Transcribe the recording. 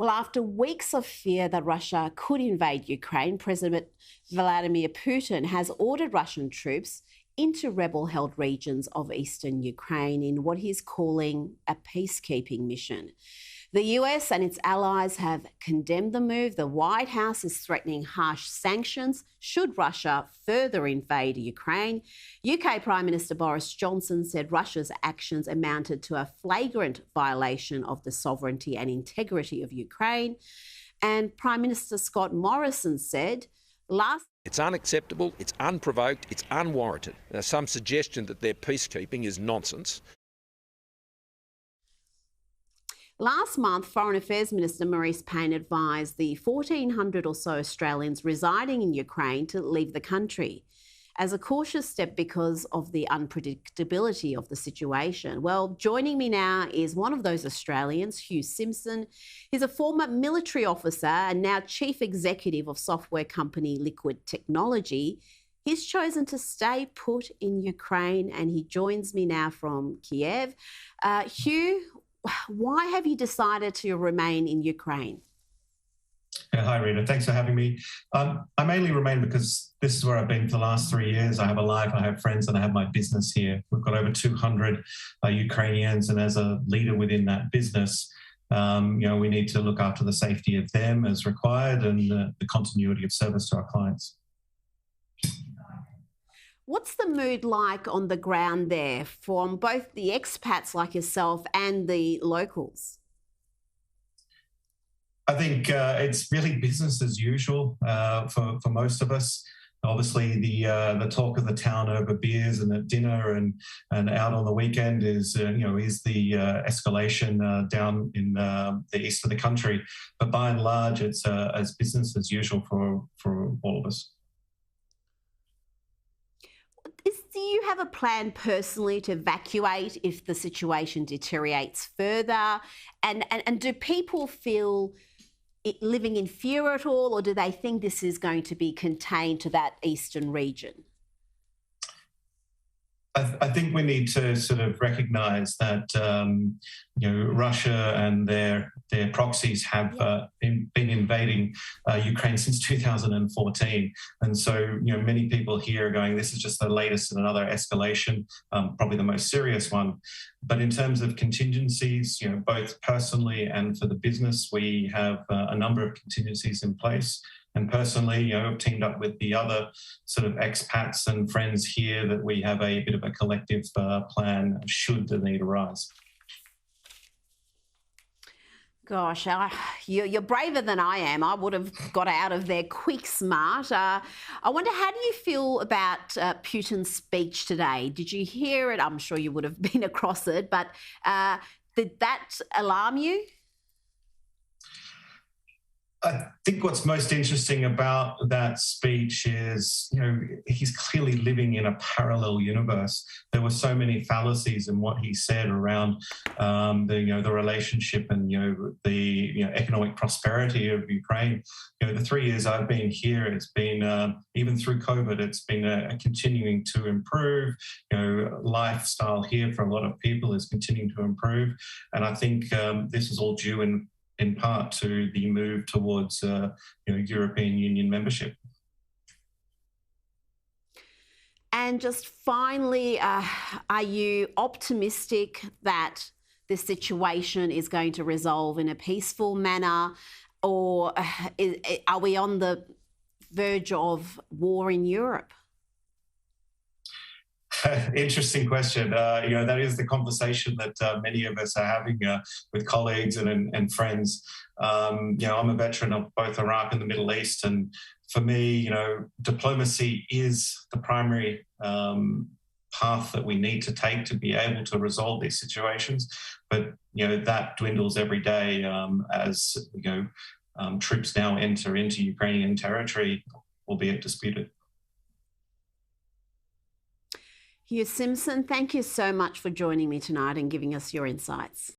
Well, after weeks of fear that Russia could invade Ukraine, President Vladimir Putin has ordered Russian troops into rebel-held regions of eastern Ukraine in what he's calling a peacekeeping mission. The US and its allies have condemned the move. The White House is threatening harsh sanctions should Russia further invade Ukraine. UK Prime Minister Boris Johnson said Russia's actions amounted to a flagrant violation of the sovereignty and integrity of Ukraine. And Prime Minister Scott Morrison said It's unacceptable, it's unprovoked, it's unwarranted. Some suggestion that they're peacekeeping is nonsense. Last month, Foreign Affairs Minister Maurice Payne advised the 1,400 or so Australians residing in Ukraine to leave the country as a cautious step because of the unpredictability of the situation. Well, joining me now is one of those Australians, Hugh Simpson. He's a former military officer and now chief executive of software company Liquid Technology. He's chosen to stay put in Ukraine and he joins me now from Kiev. Hugh, why have you decided to remain in Ukraine? Hi, Rita. Thanks for having me. I mainly remain because this is where I've been for the last 3 years. I have a life, I have friends, and I have my business here. We've got over 200 Ukrainians, and as a leader within that business, we need to look after the safety of them as required and the continuity of service to our clients. What's the mood like on the ground there from both the expats like yourself and the locals? I think it's really business as usual for most of us. Obviously, the talk of the town over beers and at dinner and out on the weekend is the escalation down in the east of the country. But by and large, it's as business as usual for all of us. Do you have a plan personally to evacuate if the situation deteriorates further? And do people feel living in fear at all, or do they think this is going to be contained to that eastern region? I think we need to sort of recognise that Russia and their proxies have been invading Ukraine since 2014, and so many people here are going, this is just the latest in another escalation, probably the most serious one. But in terms of contingencies, both personally and for the business, we have a number of contingencies in place. And personally, I've teamed up with the other sort of expats and friends here that we have a bit of a collective plan should the need arise. Gosh, you're braver than I am. I would have got out of there quick smart. I wonder, how do you feel about Putin's speech today? Did you hear it? I'm sure you would have been across it, but did that alarm you? I think what's most interesting about that speech is, he's clearly living in a parallel universe. There were so many fallacies in what he said around the relationship and the economic prosperity of Ukraine. The 3 years I've been here, it's been even through COVID, it's been continuing to improve. Lifestyle here for a lot of people is continuing to improve, and I think this is all due in part to the move towards European Union membership. And just finally, are you optimistic that this situation is going to resolve in a peaceful manner, or are we on the verge of war in Europe? Interesting question. That is the conversation that many of us are having with colleagues and friends. I'm a veteran of both Iraq and the Middle East, and for me, diplomacy is the primary path that we need to take to be able to resolve these situations. But that dwindles every day as troops now enter into Ukrainian territory, albeit disputed. Hugh Simpson, thank you so much for joining me tonight and giving us your insights.